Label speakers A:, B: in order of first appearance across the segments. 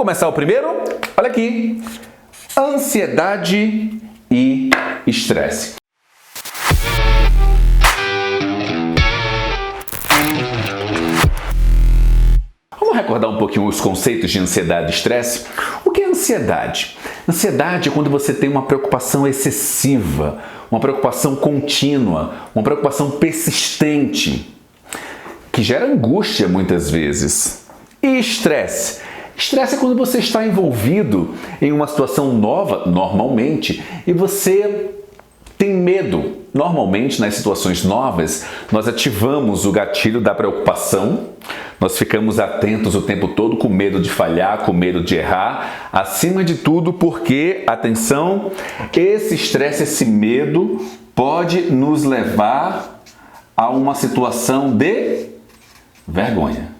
A: começar o primeiro, olha aqui, ansiedade e estresse. Vamos recordar um pouquinho os conceitos de ansiedade e estresse? O que é ansiedade? Ansiedade é quando você tem uma preocupação excessiva, uma preocupação contínua, uma preocupação persistente, que gera angústia muitas vezes. E estresse? Estresse é quando você está envolvido em uma situação nova, normalmente, e você tem medo. Normalmente, nas situações novas, nós ativamos o gatilho da preocupação, nós ficamos atentos o tempo todo, com medo de falhar, com medo de errar, acima de tudo porque, atenção, esse estresse, esse medo pode nos levar a uma situação de vergonha.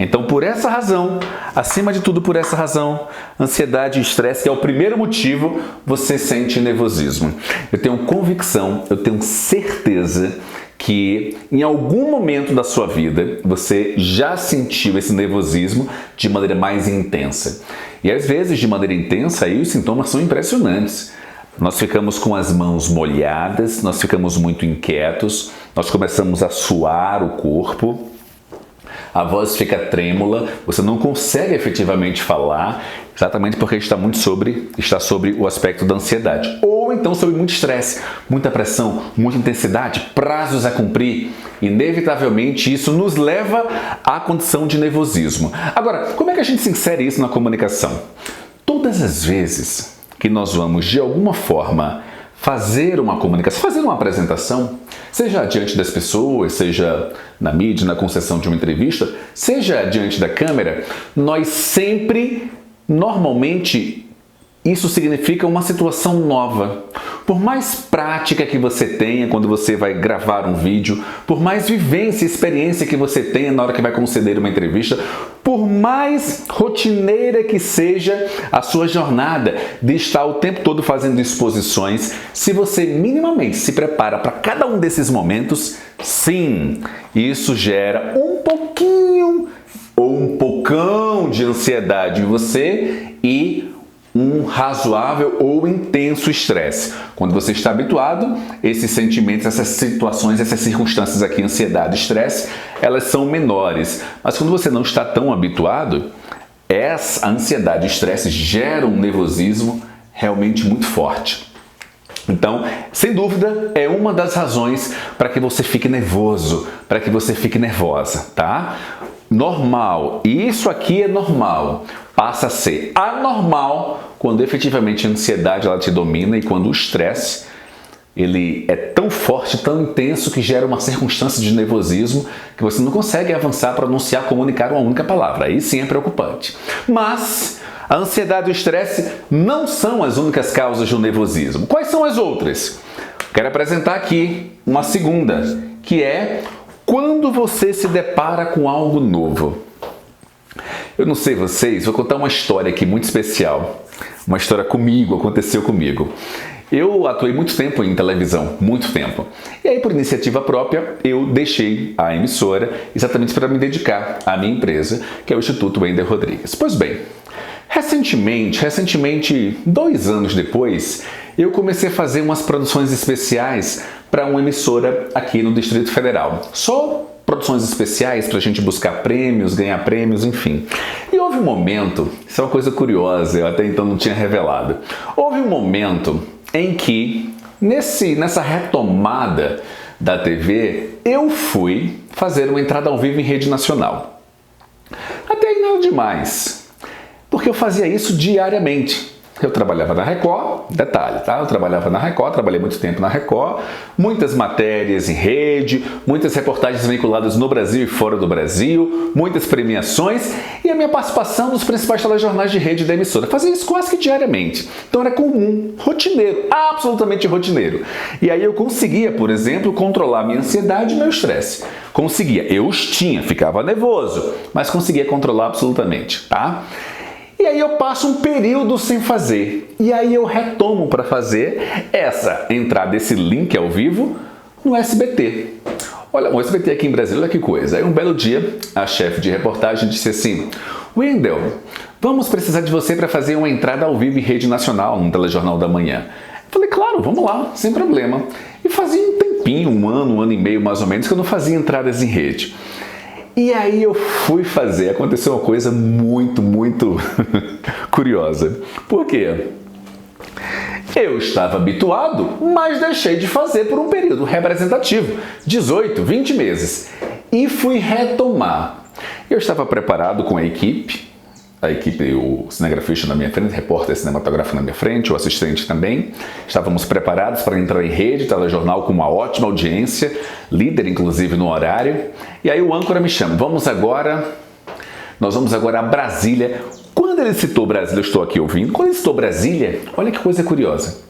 A: Então, por essa razão, acima de tudo por essa razão, ansiedade e estresse, que é o primeiro motivo, você sente nervosismo. Eu tenho convicção, eu tenho certeza que em algum momento da sua vida você já sentiu esse nervosismo de maneira mais intensa. E às vezes, de maneira intensa, aí os sintomas são impressionantes. Nós ficamos com as mãos molhadas, nós ficamos muito inquietos, nós começamos a suar o corpo, a voz fica trêmula, você não consegue efetivamente falar, exatamente porque está sobre o aspecto da ansiedade. Ou então sobre muito estresse, muita pressão, muita intensidade, prazos a cumprir. Inevitavelmente isso nos leva à condição de nervosismo. Agora, como é que a gente se insere isso na comunicação? Todas as vezes que nós vamos, de alguma forma, fazer uma comunicação, fazer uma apresentação, seja diante das pessoas, seja na mídia, na concessão de uma entrevista, seja diante da câmera, nós sempre, normalmente, isso significa uma situação nova. Por mais prática que você tenha quando você vai gravar um vídeo, por mais vivência e experiência que você tenha na hora que vai conceder uma entrevista, por mais rotineira que seja a sua jornada de estar o tempo todo fazendo exposições, se você minimamente se prepara para cada um desses momentos, sim, isso gera um pouquinho ou um pocão de ansiedade em você e um razoável ou intenso estresse. Quando você está habituado, esses sentimentos, essas situações, essas circunstâncias aqui, ansiedade e estresse, elas são menores. Mas quando você não está tão habituado, essa ansiedade e estresse geram um nervosismo realmente muito forte. Então, sem dúvida, é uma das razões para que você fique nervoso, para que você fique nervosa, tá? Normal, e isso aqui é normal, passa a ser anormal quando efetivamente a ansiedade ela te domina e quando o estresse ele é tão forte, tão intenso que gera uma circunstância de nervosismo que você não consegue avançar, pronunciar, comunicar uma única palavra. Aí sim é preocupante. Mas a ansiedade e o estresse não são as únicas causas do nervosismo. Quais são as outras? Quero apresentar aqui uma segunda, que é quando você se depara com algo novo. Eu não sei vocês, vou contar uma história aqui muito especial. Uma história comigo, aconteceu comigo. Eu atuei muito tempo em televisão, muito tempo. E aí, por iniciativa própria, eu deixei a emissora exatamente para me dedicar à minha empresa, que é o Instituto Wender Rodrigues. Pois bem, recentemente, 2 anos depois, eu comecei a fazer umas produções especiais para uma emissora aqui no Distrito Federal. Só produções especiais para a gente buscar prêmios, ganhar prêmios, enfim. E houve um momento, isso é uma coisa curiosa, eu até então não tinha revelado. Houve um momento em que, nessa retomada da TV, eu fui fazer uma entrada ao vivo em rede nacional. Até aí nada demais, porque eu fazia isso diariamente. Eu trabalhava na Record, detalhe, tá? Eu trabalhava na Record, trabalhei muito tempo na Record, muitas matérias em rede, muitas reportagens vinculadas no Brasil e fora do Brasil, muitas premiações e a minha participação nos principais telejornais de rede da emissora. Fazia isso quase que diariamente. Então era comum, rotineiro, absolutamente rotineiro. E aí eu conseguia, por exemplo, controlar minha ansiedade e meu estresse. Conseguia, eu os tinha, ficava nervoso, mas conseguia controlar absolutamente, tá? E aí eu passo um período sem fazer. E aí eu retomo para fazer essa entrada, esse link ao vivo no SBT. Olha, o SBT aqui em Brasília, olha que coisa. Aí um belo dia, a chefe de reportagem disse assim: Wendel, vamos precisar de você para fazer uma entrada ao vivo em rede nacional no Telejornal da Manhã. Eu falei, claro, vamos lá, sem problema. E fazia um tempinho, um ano e meio mais ou menos, que eu não fazia entradas em rede. E aí eu fui fazer, aconteceu uma coisa muito curiosa. Por quê? Eu estava habituado, mas deixei de fazer por um período representativo, 18, 20 meses. E fui retomar. Eu estava preparado com a equipe, o cinegrafista na minha frente, repórter cinematográfico na minha frente, o assistente também. Estávamos preparados para entrar em rede, telejornal com uma ótima audiência, líder inclusive no horário. E aí o âncora me chama, nós vamos agora a Brasília. Quando ele citou Brasília, eu estou aqui ouvindo. Quando ele citou Brasília, olha que coisa curiosa.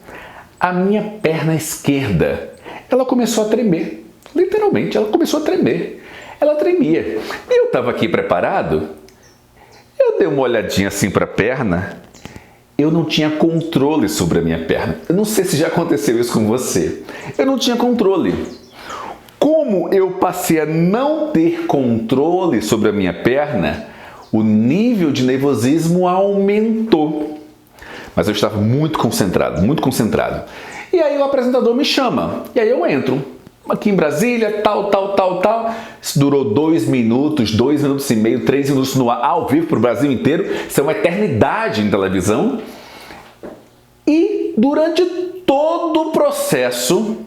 A: A minha perna esquerda, ela começou a tremer. Literalmente, ela começou a tremer. Ela tremia. E eu estava aqui preparado. Eu dei uma olhadinha assim para a perna. Eu não tinha controle sobre a minha perna. Eu não sei se já aconteceu isso com você. Eu não tinha controle. Como eu passei a não ter controle sobre a minha perna, o nível de nervosismo aumentou. Mas eu estava muito concentrado. E aí o apresentador me chama. E aí eu entro. Aqui em Brasília, tal. Isso durou 2 minutos, 2 minutos e meio, 3 minutos no ar, ao vivo para o Brasil inteiro. Isso é uma eternidade em televisão. E durante todo o processo,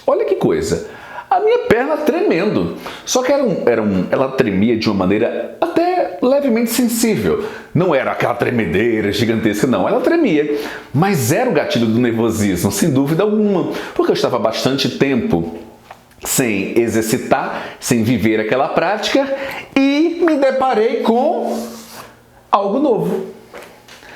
A: olha que coisa, a minha perna tremendo. Só que ela tremia de uma maneira até levemente sensível. Não era aquela tremedeira gigantesca, não. Ela tremia. Mas era o gatilho do nervosismo, sem dúvida alguma. Porque eu estava há bastante tempo sem exercitar, sem viver aquela prática e me deparei com algo novo.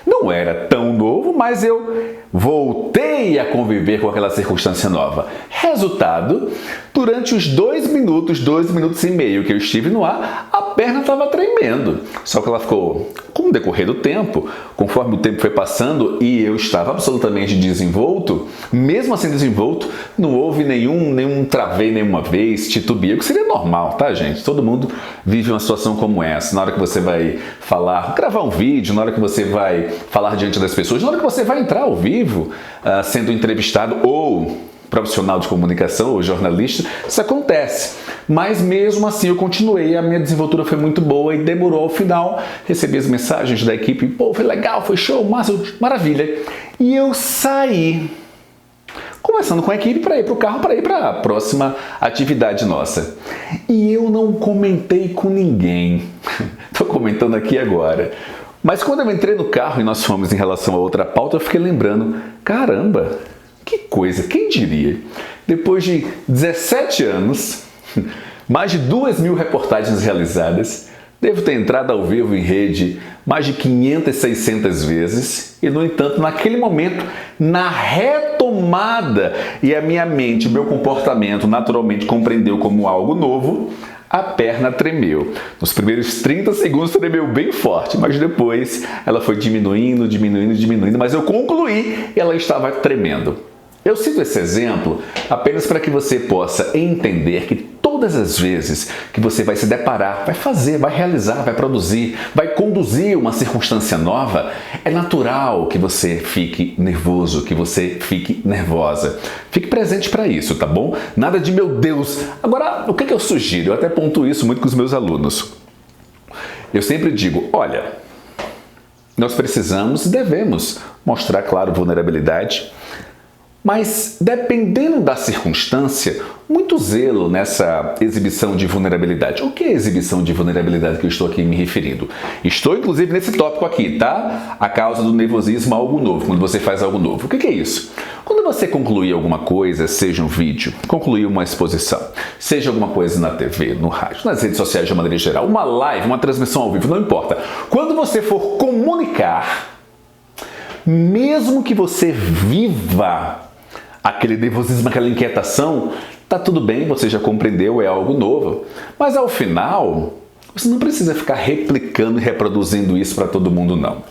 A: Não era tão novo, mas eu voltei a conviver com aquela circunstância nova. Resultado, durante os 2 minutos e meio que eu estive no ar, a perna estava tremendo. Só que ela ficou, com o decorrer do tempo, conforme o tempo foi passando e eu estava absolutamente desenvolto, mesmo assim desenvolto, não houve nenhum travei nenhuma vez, titubeio, que seria normal, tá, gente? Todo mundo vive uma situação como essa. Na hora que você vai gravar um vídeo, na hora que você vai falar diante das pessoas, na hora que você vai entrar ao vivo, sendo entrevistado ou profissional de comunicação ou jornalista, isso acontece. Mas mesmo assim eu continuei, a minha desenvoltura foi muito boa e demorou ao final, recebi as mensagens da equipe, pô, foi legal, foi show, maravilha. E eu saí conversando com a equipe para ir para o carro, para ir para a próxima atividade nossa. E eu não comentei com ninguém, estou comentando aqui agora. Mas quando eu entrei no carro e nós fomos em relação a outra pauta, eu fiquei lembrando, caramba, que coisa, quem diria? Depois de 17 anos, mais de 2.000 reportagens realizadas, devo ter entrado ao vivo em rede mais de 500, 600 vezes e, no entanto, naquele momento, na retomada e a minha mente, o meu comportamento naturalmente compreendeu como algo novo, a perna tremeu. Nos primeiros 30 segundos tremeu bem forte, mas depois ela foi diminuindo, mas eu concluí e ela estava tremendo. Eu cito esse exemplo apenas para que você possa entender que todas as vezes que você vai se deparar, vai fazer, vai realizar, vai produzir, vai conduzir uma circunstância nova, é natural que você fique nervoso, que você fique nervosa. Fique presente para isso, tá bom? Nada de meu Deus. Agora, o que eu sugiro? Eu até pontuo isso muito com os meus alunos. Eu sempre digo, olha, nós precisamos e devemos mostrar, claro, vulnerabilidade, mas, dependendo da circunstância, muito zelo nessa exibição de vulnerabilidade. O que é exibição de vulnerabilidade que eu estou aqui me referindo? Estou, inclusive, nesse tópico aqui, tá? A causa do nervosismo, algo novo, quando você faz algo novo. O que é isso? Quando você concluir alguma coisa, seja um vídeo, concluir uma exposição, seja alguma coisa na TV, no rádio, nas redes sociais de uma maneira geral, uma live, uma transmissão ao vivo, não importa. Quando você for comunicar, mesmo que você viva aquele nervosismo, aquela inquietação, tá tudo bem, você já compreendeu, é algo novo. Mas ao final, você não precisa ficar replicando e reproduzindo isso para todo mundo, não.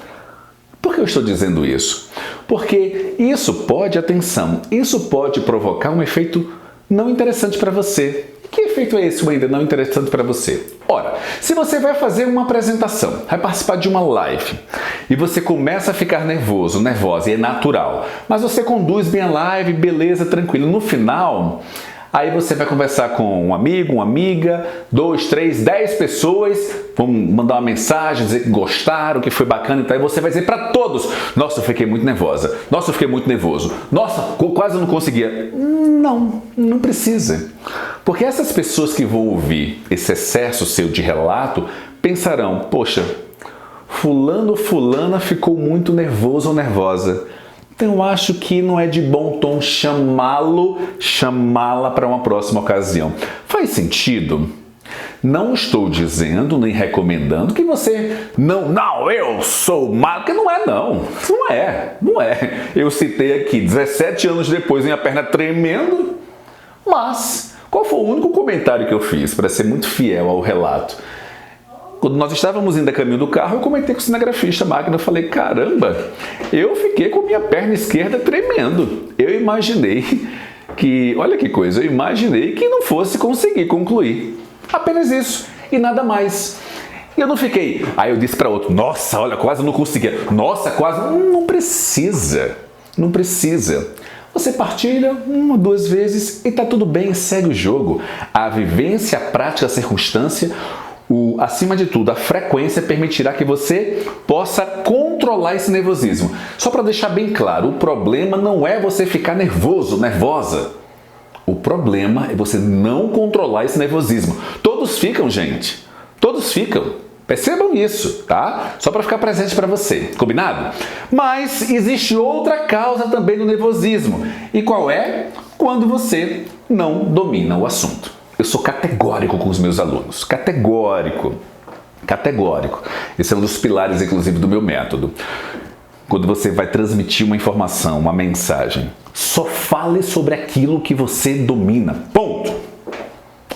A: Por que eu estou dizendo isso? Porque isso pode, atenção, isso pode provocar um efeito não interessante para você. Que efeito é esse ainda não interessante para você? Ora, se você vai fazer uma apresentação, vai participar de uma live e você começa a ficar nervoso, nervosa, e é natural, mas você conduz bem a live, beleza, tranquilo. No final, aí você vai conversar com um amigo, uma amiga, 2, 3, 10 pessoas, vão mandar uma mensagem, dizer que gostaram, que foi bacana e tal, e você vai dizer para todos: nossa, eu fiquei muito nervosa, nossa, eu fiquei muito nervoso, nossa, quase não conseguia. Não precisa. Porque essas pessoas que vão ouvir esse excesso seu de relato pensarão: poxa, fulano ou fulana ficou muito nervoso ou nervosa. Então eu acho que não é de bom tom chamá-la para uma próxima ocasião. Faz sentido? Não estou dizendo nem recomendando que você eu sou mal, porque não é não. Não é. Eu citei aqui 17 anos depois, minha perna tremendo, mas qual foi o único comentário que eu fiz, para ser muito fiel ao relato? Quando nós estávamos indo a caminho do carro, eu comentei com o cinegrafista, a máquina, eu falei: caramba, eu fiquei com minha perna esquerda tremendo. Eu imaginei que, olha que coisa, eu imaginei que não fosse conseguir concluir. Apenas isso, e nada mais. E eu não fiquei, aí eu disse para outro: nossa, olha, quase não conseguia. Nossa, quase, não precisa. Você partilha 1 ou 2 vezes e tá tudo bem, segue o jogo. A vivência, a prática, a circunstância, acima de tudo, a frequência permitirá que você possa controlar esse nervosismo. Só para deixar bem claro, o problema não é você ficar nervoso, nervosa. O problema é você não controlar esse nervosismo. Todos ficam, gente. Todos ficam. Percebam isso, tá? Só para ficar presente para você, combinado? Mas existe outra causa também do nervosismo. E qual é? Quando você não domina o assunto. Eu sou categórico com os meus alunos. Categórico. Esse é um dos pilares, inclusive, do meu método. Quando você vai transmitir uma informação, uma mensagem, só fale sobre aquilo que você domina. Ponto.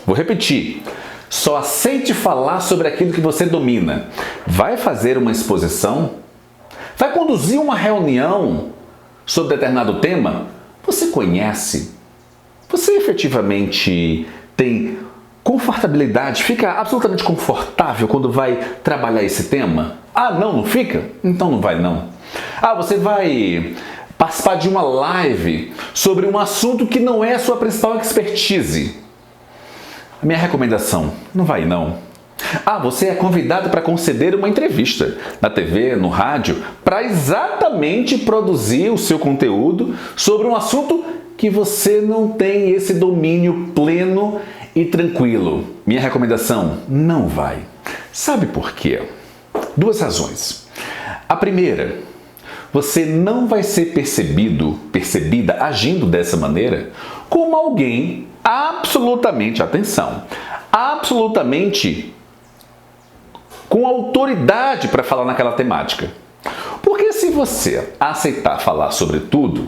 A: Vou repetir. Só aceite falar sobre aquilo que você domina. Vai fazer uma exposição? Vai conduzir uma reunião sobre determinado tema? Você conhece? Você efetivamente tem confortabilidade? Fica absolutamente confortável quando vai trabalhar esse tema? Ah, não fica? Então não vai não. Ah, você vai participar de uma live sobre um assunto que não é a sua principal expertise. A minha recomendação, não vai não. Ah, você é convidado para conceder uma entrevista na TV, no rádio, para exatamente produzir o seu conteúdo sobre um assunto que você não tem esse domínio pleno e tranquilo. Minha recomendação, não vai. Sabe por quê? 2 razões. A primeira, você não vai ser percebida agindo dessa maneira como alguém absolutamente, atenção, absolutamente com autoridade para falar naquela temática. Porque se você aceitar falar sobre tudo,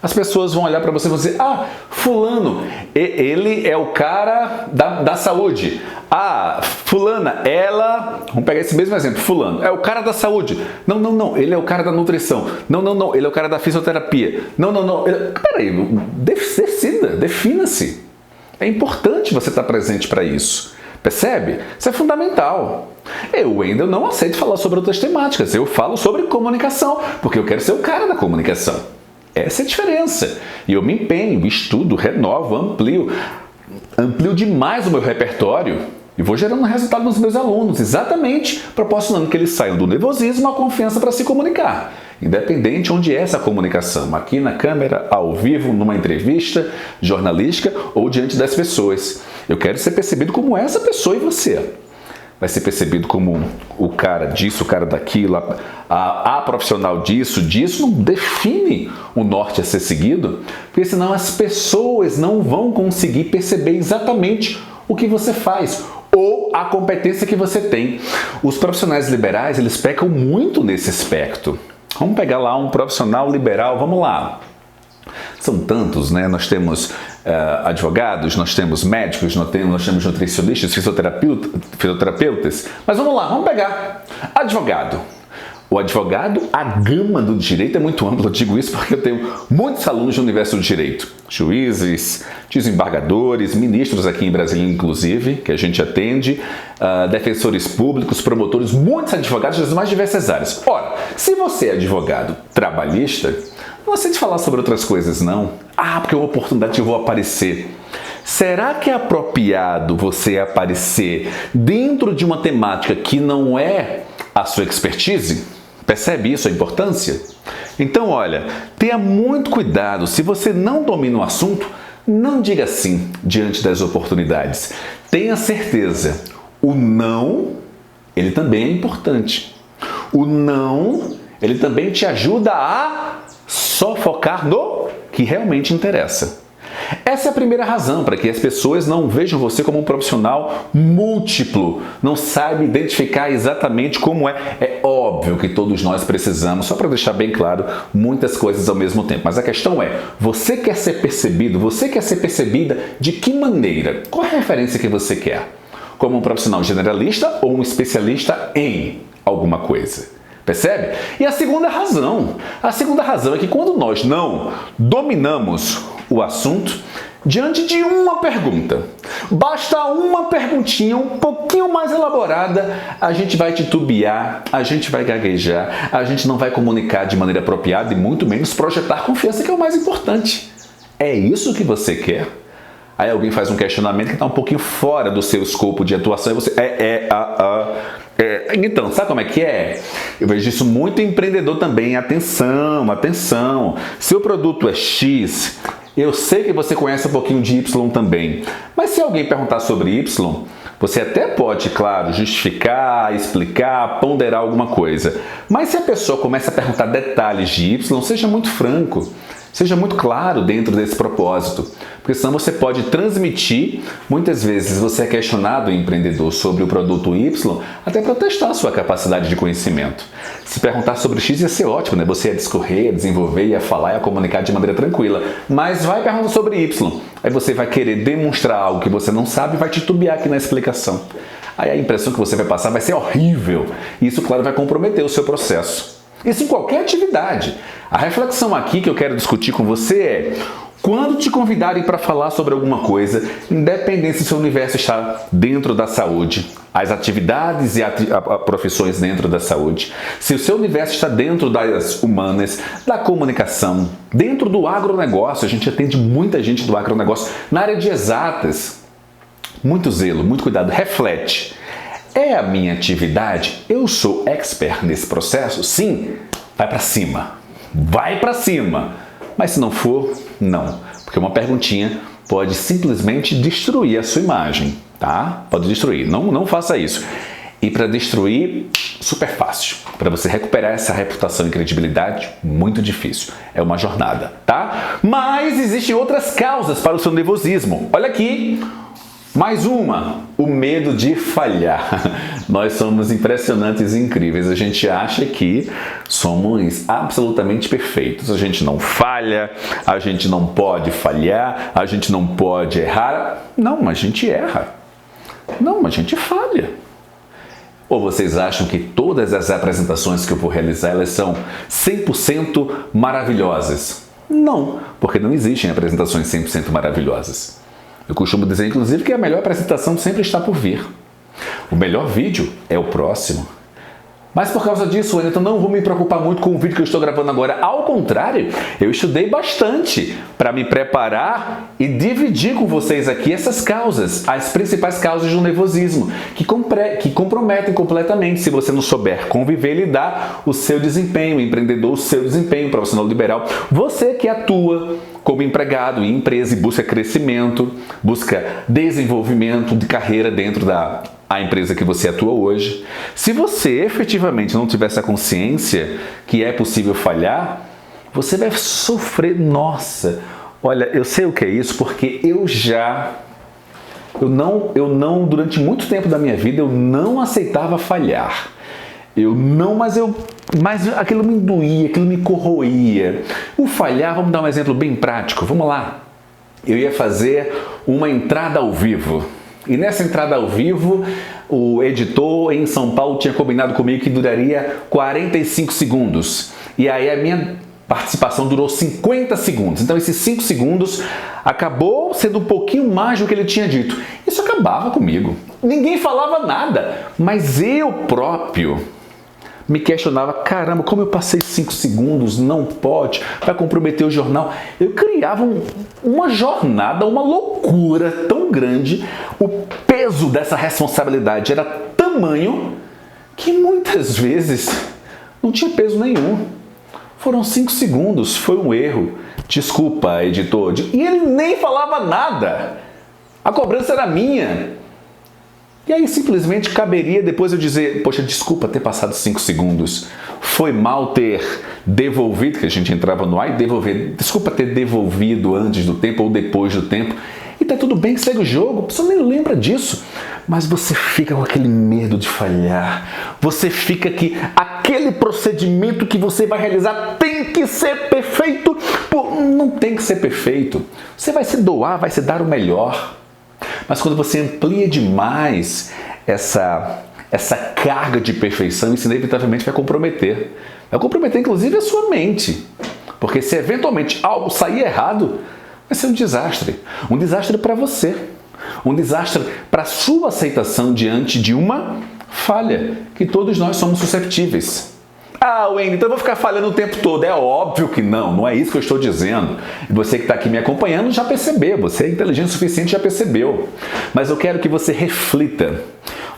A: as pessoas vão olhar para você e vão dizer: ah, fulano, ele é o cara da saúde. Ah, fulana, ela... Vamos pegar esse mesmo exemplo. Fulano, é o cara da saúde. Não, ele é o cara da nutrição. Não, ele é o cara da fisioterapia. Não. Peraí, defina-se. É importante você estar presente para isso. Percebe? Isso é fundamental. Eu ainda não aceito falar sobre outras temáticas. Eu falo sobre comunicação, porque eu quero ser o cara da comunicação. Essa é a diferença. E eu me empenho, estudo, renovo, amplio demais o meu repertório e vou gerando resultado nos meus alunos, exatamente proporcionando que eles saiam do nervosismo à confiança para se comunicar. Independente onde é essa comunicação, aqui na câmera, ao vivo, numa entrevista jornalística ou diante das pessoas. Eu quero ser percebido como essa pessoa e você. Vai ser percebido como o cara disso, o cara daquilo, a profissional disso, não define o norte a ser seguido, porque senão as pessoas não vão conseguir perceber exatamente o que você faz ou a competência que você tem. Os profissionais liberais, eles pecam muito nesse aspecto. Vamos pegar lá um profissional liberal, vamos lá. São tantos, né? Nós temos advogados, nós temos médicos, nós temos nutricionistas, fisioterapeutas. Mas vamos lá, vamos pegar advogado. O advogado, a gama do direito é muito ampla. Eu digo isso porque eu tenho muitos alunos no universo do direito. Juízes, desembargadores, ministros aqui em Brasília, inclusive, que a gente atende, defensores públicos, promotores, muitos advogados das mais diversas áreas. Ora, se você é advogado trabalhista, não aceite falar sobre outras coisas, não. Porque é uma oportunidade que eu vou aparecer. Será que é apropriado você aparecer dentro de uma temática que não é a sua expertise? Percebe isso, a importância? Então, olha, tenha muito cuidado. Se você não domina o assunto, não diga sim diante das oportunidades. Tenha certeza, o não, ele também é importante. O não, ele também te ajuda a só focar no que realmente interessa. Essa é a primeira razão para que as pessoas não vejam você como um profissional múltiplo, não saiba identificar exatamente como é. É óbvio que todos nós precisamos, só para deixar bem claro, muitas coisas ao mesmo tempo. Mas a questão é, você quer ser percebido, você quer ser percebida de que maneira? Qual é a referência que você quer? Como um profissional generalista ou um especialista em alguma coisa? Percebe? E a segunda razão é que quando nós não dominamos o assunto, diante de uma pergunta, basta uma perguntinha um pouquinho mais elaborada, a gente vai titubear, a gente vai gaguejar, a gente não vai comunicar de maneira apropriada e muito menos projetar confiança, que é o mais importante. É isso que você quer? Aí alguém faz um questionamento que está um pouquinho fora do seu escopo de atuação e você... Então, sabe como é que é? Eu vejo isso muito em empreendedor também. Atenção, atenção. Seu produto é X, eu sei que você conhece um pouquinho de Y também. Mas se alguém perguntar sobre Y, você até pode, claro, justificar, explicar, ponderar alguma coisa. Mas se a pessoa começa a perguntar detalhes de Y, seja muito franco. Seja muito claro dentro desse propósito, porque senão você pode transmitir, muitas vezes você é questionado, empreendedor, sobre o produto Y, até para testar a sua capacidade de conhecimento. Se perguntar sobre X ia ser ótimo, né? Você ia discorrer, ia desenvolver, ia falar, ia comunicar de maneira tranquila, mas vai perguntar sobre Y, aí você vai querer demonstrar algo que você não sabe e vai titubear aqui na explicação. Aí a impressão que você vai passar vai ser horrível, e isso, claro, vai comprometer o seu processo. Isso em qualquer atividade. A reflexão aqui que eu quero discutir com você é: quando te convidarem para falar sobre alguma coisa, independente se o seu universo está dentro da saúde, as atividades e profissões dentro da saúde, se o seu universo está dentro das humanas, da comunicação, dentro do agronegócio, a gente atende muita gente do agronegócio, na área de exatas, muito zelo, muito cuidado, reflete. É a minha atividade? Eu sou expert nesse processo? Sim, vai para cima. Vai para cima. Mas se não for, não. Porque uma perguntinha pode simplesmente destruir a sua imagem, tá? Pode destruir. Não faça isso. E para destruir, super fácil. Para você recuperar essa reputação e credibilidade, muito difícil. É uma jornada, tá? Mas existem outras causas para o seu nervosismo. Olha aqui. Mais uma, o medo de falhar. Nós somos impressionantes e incríveis. A gente acha que somos absolutamente perfeitos. A gente não falha, a gente não pode falhar, a gente não pode errar. Não, a gente erra. Não, a gente falha. Ou vocês acham que todas as apresentações que eu vou realizar, elas são 100% maravilhosas? Não, porque não existem apresentações 100% maravilhosas. Eu costumo dizer, inclusive, que a melhor apresentação sempre está por vir. O melhor vídeo é o próximo. Mas por causa disso, Wellington, não vou me preocupar muito com o vídeo que eu estou gravando agora. Ao contrário, eu estudei bastante para me preparar e dividir com vocês aqui essas causas, as principais causas do nervosismo, que comprometem completamente, se você não souber conviver e lidar, o seu desempenho empreendedor, o seu desempenho profissional liberal. Você que atua como empregado em empresa e busca crescimento, busca desenvolvimento de carreira dentro da empresa que você atua hoje. Se você efetivamente não tiver essa consciência que é possível falhar, você vai sofrer. Nossa, olha, eu sei o que é isso, porque eu não, durante muito tempo da minha vida, eu não aceitava falhar. Mas aquilo me doía, aquilo me corroía. O falhar, vamos dar um exemplo bem prático, vamos lá. Eu ia fazer uma entrada ao vivo. E nessa entrada ao vivo, o editor em São Paulo tinha combinado comigo que duraria 45 segundos. E aí a minha participação durou 50 segundos. Então esses 5 segundos acabou sendo um pouquinho mais do que ele tinha dito. Isso acabava comigo. Ninguém falava nada, mas eu próprio me questionava, caramba, como eu passei 5 segundos, não pode, vai comprometer o jornal. Eu criava uma jornada, uma loucura tão grande, o peso dessa responsabilidade era tamanho que muitas vezes não tinha peso nenhum. Foram 5 segundos, foi um erro. Desculpa, editor. E ele nem falava nada. A cobrança era minha. E aí simplesmente caberia depois eu dizer, poxa, desculpa ter passado 5 segundos. Foi mal ter devolvido, que a gente entrava no ar e devolver. Desculpa ter devolvido antes do tempo ou depois do tempo. E tá tudo bem, segue o jogo, a pessoa nem lembra disso. Mas você fica com aquele medo de falhar. Você fica que aquele procedimento que você vai realizar tem que ser perfeito. Pô, não tem que ser perfeito. Você vai se doar, vai se dar o melhor. Mas quando você amplia demais essa carga de perfeição, isso inevitavelmente vai comprometer. Vai comprometer inclusive a sua mente. Porque se eventualmente algo sair errado, vai ser um desastre. Um desastre para você. Um desastre para a sua aceitação diante de uma falha, que todos nós somos susceptíveis. Ah, Wendy, então eu vou ficar falhando o tempo todo. É óbvio que não é isso que eu estou dizendo. E você que está aqui me acompanhando já percebeu, você é inteligente o suficiente, já percebeu. Mas eu quero que você reflita.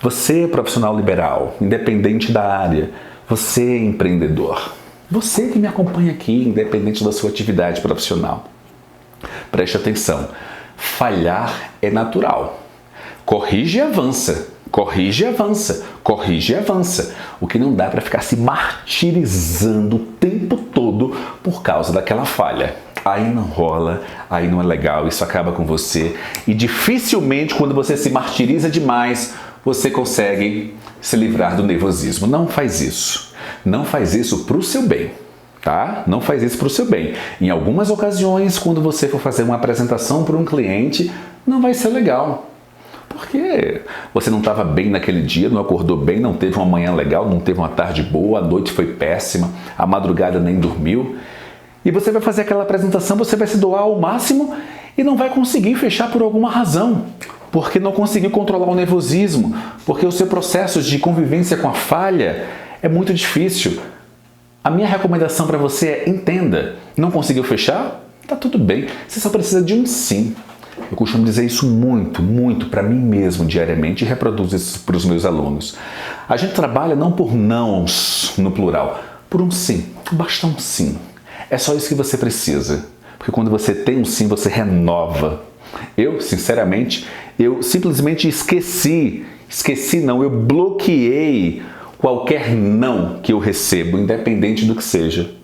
A: Você, profissional liberal, independente da área, você, empreendedor, você que me acompanha aqui, independente da sua atividade profissional, preste atenção. Falhar é natural. Corrige e avança. Corrige e avança, corrige e avança. O que não dá para ficar se martirizando o tempo todo por causa daquela falha. Aí não rola, aí não é legal, isso acaba com você. E dificilmente, quando você se martiriza demais, você consegue se livrar do nervosismo. Não faz isso. Não faz isso para o seu bem. Tá? Não faz isso para o seu bem. Em algumas ocasiões, quando você for fazer uma apresentação para um cliente, não vai ser legal. Porque você não estava bem naquele dia, não acordou bem, não teve uma manhã legal, não teve uma tarde boa, a noite foi péssima, a madrugada nem dormiu. E você vai fazer aquela apresentação, você vai se doar ao máximo e não vai conseguir fechar por alguma razão. Porque não conseguiu controlar o nervosismo, porque o seu processo de convivência com a falha é muito difícil. A minha recomendação para você é entenda. Não conseguiu fechar? Tá tudo bem. Você só precisa de um sim. Eu costumo dizer isso muito para mim mesmo diariamente e reproduzo isso para os meus alunos. A gente trabalha não por nãos no plural, por um sim. Basta um sim. É só isso que você precisa. Porque quando você tem um sim, você renova. Eu, sinceramente, eu simplesmente eu bloqueei qualquer não que eu recebo, independente do que seja.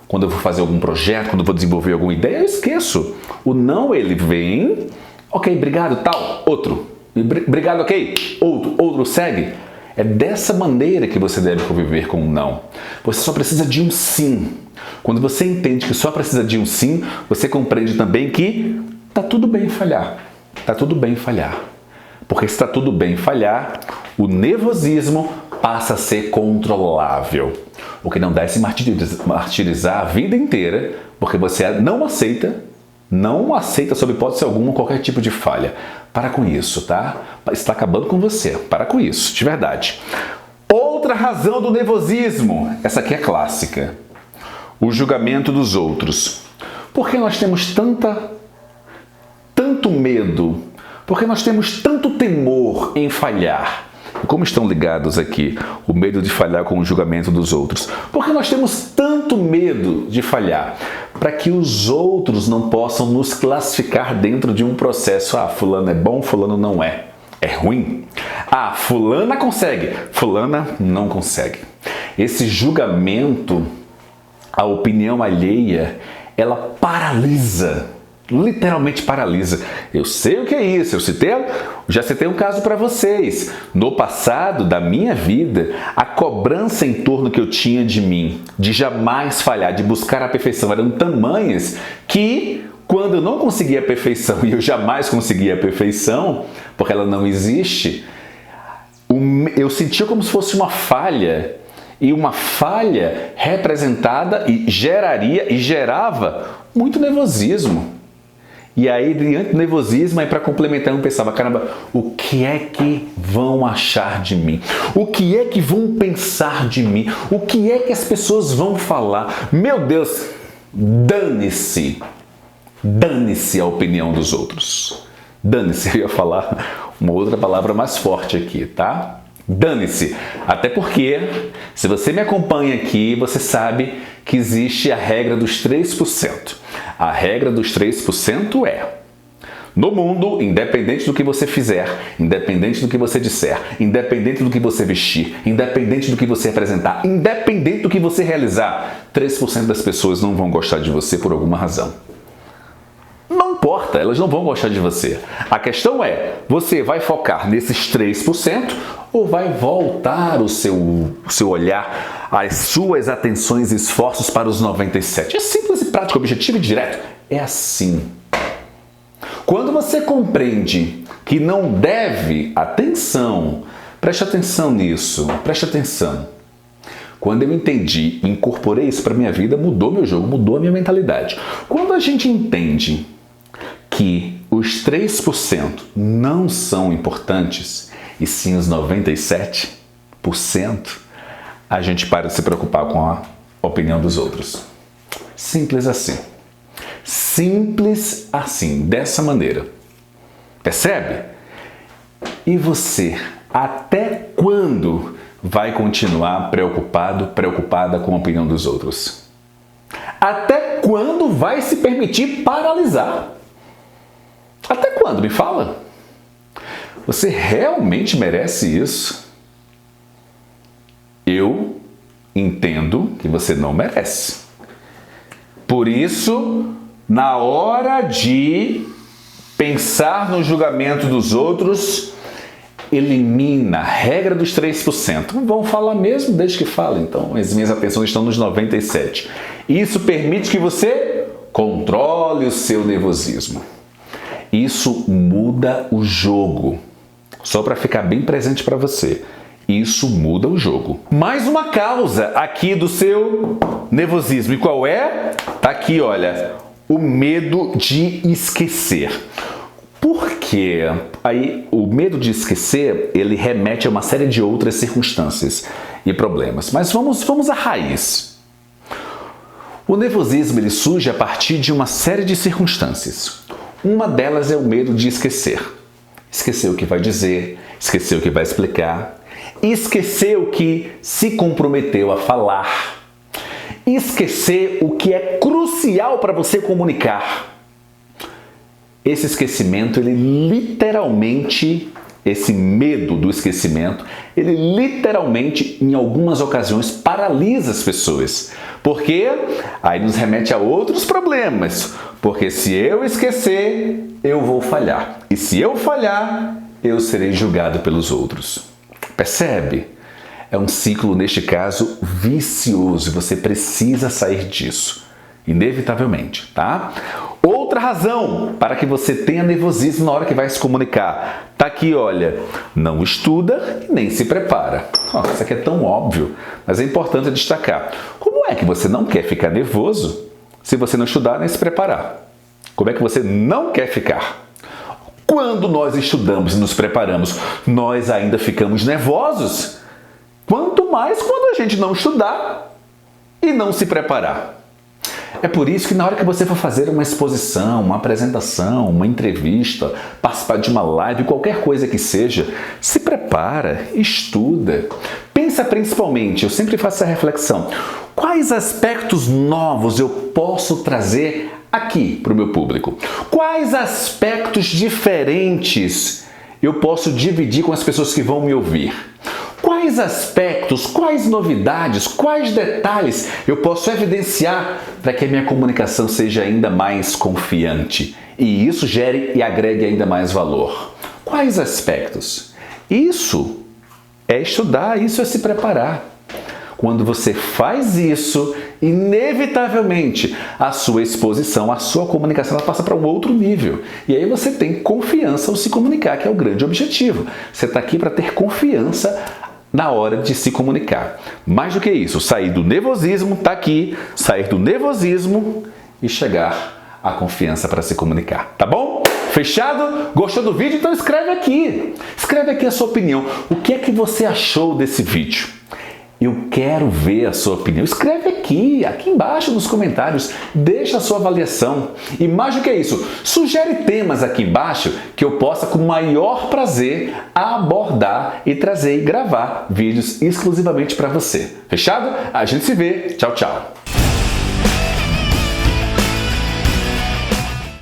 A: Quando eu vou fazer algum projeto, quando eu vou desenvolver alguma ideia, eu esqueço. O não, ele vem, ok, obrigado, tal, outro. Obrigado, ok, outro segue. É dessa maneira que você deve conviver com o não. Você só precisa de um sim. Quando você entende que só precisa de um sim, você compreende também que tá tudo bem falhar. Tá tudo bem falhar. Porque se está tudo bem falhar, o nervosismo passa a ser controlável. O que não dá é se martirizar a vida inteira, porque você não aceita sob hipótese alguma qualquer tipo de falha. Para com isso, tá? Está acabando com você. Para com isso, de verdade. Outra razão do nervosismo, essa aqui é clássica. O julgamento dos outros. Por que nós temos tanto medo? Por que nós temos tanto temor em falhar? Como estão ligados aqui o medo de falhar com o julgamento dos outros? Por que nós temos tanto medo de falhar? Para que os outros não possam nos classificar dentro de um processo. Ah, fulano é bom, fulano não é. É ruim. Ah, fulana consegue, fulana não consegue. Esse julgamento, a opinião alheia, ela paralisa. Literalmente paralisa. Eu sei o que é isso, já citei um caso para vocês. No passado da minha vida, a cobrança em torno que eu tinha de mim, de jamais falhar, de buscar a perfeição, eram tamanhas que quando eu não conseguia a perfeição, e eu jamais conseguia a perfeição, porque ela não existe, Eu sentia como se fosse uma falha, e uma falha representada e gerava muito nervosismo. E aí, diante do nervosismo, para complementar, eu pensava, caramba, o que é que vão achar de mim? O que é que vão pensar de mim? O que é que as pessoas vão falar? Meu Deus, dane-se! Dane-se a opinião dos outros. Dane-se, eu ia falar uma outra palavra mais forte aqui, tá? Dane-se. Até porque, se você me acompanha aqui, você sabe que existe a regra dos 3%. A regra dos 3% é: no mundo, independente do que você fizer, independente do que você disser, independente do que você vestir, independente do que você apresentar, independente do que você realizar, 3% das pessoas não vão gostar de você por alguma razão. Não importa, elas não vão gostar de você. A questão é, você vai focar nesses 3% ou vai voltar o seu olhar, as suas atenções e esforços para os 97%? É simples e prático, objetivo e direto. É assim. Quando você compreende que não deve, preste atenção nisso, preste atenção. Quando eu entendi e incorporei isso para a minha vida, mudou meu jogo, mudou a minha mentalidade. Quando a gente entende que os 3% não são importantes, e sim os 97%, a gente para de se preocupar com a opinião dos outros. Simples assim. Simples assim, dessa maneira. Percebe? E você, até quando vai continuar preocupada com a opinião dos outros? Até quando vai se permitir paralisar? Até quando? Me fala. Você realmente merece isso? Eu entendo que você não merece. Por isso, na hora de pensar no julgamento dos outros, elimina a regra dos 3%. Vão falar mesmo, desde que falem. Então, as minhas atenções estão nos 97%. Isso permite que você controle o seu nervosismo. Isso muda o jogo. Só para ficar bem presente para você. Isso muda o jogo. Mais uma causa aqui do seu nervosismo. E qual é? Tá aqui, olha. O medo de esquecer. Por quê? Aí, o medo de esquecer, ele remete a uma série de outras circunstâncias e problemas. Mas vamos à raiz. O nervosismo, ele surge a partir de uma série de circunstâncias. Uma delas é o medo de esquecer. Esquecer o que vai dizer, esquecer o que vai explicar, esquecer o que se comprometeu a falar, esquecer o que é crucial para você comunicar. Esse esquecimento, esse medo do esquecimento, ele literalmente, em algumas ocasiões, paralisa as pessoas. Porque aí nos remete a outros problemas. Porque se eu esquecer, eu vou falhar. E se eu falhar, eu serei julgado pelos outros. Percebe? É um ciclo, neste caso, vicioso. Você precisa sair disso. Inevitavelmente, tá? Outra razão para que você tenha nervosismo na hora que vai se comunicar. Tá aqui, olha. Não estuda e nem se prepara. Isso aqui é tão óbvio, mas é importante destacar. Como é que você não quer ficar nervoso se você não estudar nem se preparar? Como é que você não quer ficar? Quando nós estudamos e nos preparamos, nós ainda ficamos nervosos. Quanto mais quando a gente não estudar e não se preparar. É por isso que na hora que você for fazer uma exposição, uma apresentação, uma entrevista, participar de uma live, qualquer coisa que seja, se prepara, estuda. Pensa principalmente, eu sempre faço essa reflexão, quais aspectos novos eu posso trazer aqui para o meu público? Quais aspectos diferentes eu posso dividir com as pessoas que vão me ouvir? Quais aspectos, quais novidades, quais detalhes eu posso evidenciar para que a minha comunicação seja ainda mais confiante e isso gere e agregue ainda mais valor? Quais aspectos? Isso é estudar, isso é se preparar. Quando você faz isso, inevitavelmente a sua exposição, a sua comunicação, ela passa para um outro nível. E aí você tem confiança ao se comunicar, que é o grande objetivo. Você está aqui para ter confiança na hora de se comunicar. Mais do que isso, sair do nervosismo, tá aqui, sair do nervosismo e chegar à confiança para se comunicar, tá bom? Fechado? Gostou do vídeo? Então escreve aqui. Escreve aqui a sua opinião. O que é que você achou desse vídeo? Eu quero ver a sua opinião. Escreve aqui embaixo nos comentários. Deixa a sua avaliação. E mais do que isso, sugere temas aqui embaixo que eu possa com o maior prazer abordar e trazer e gravar vídeos exclusivamente para você. Fechado? A gente se vê. Tchau, tchau.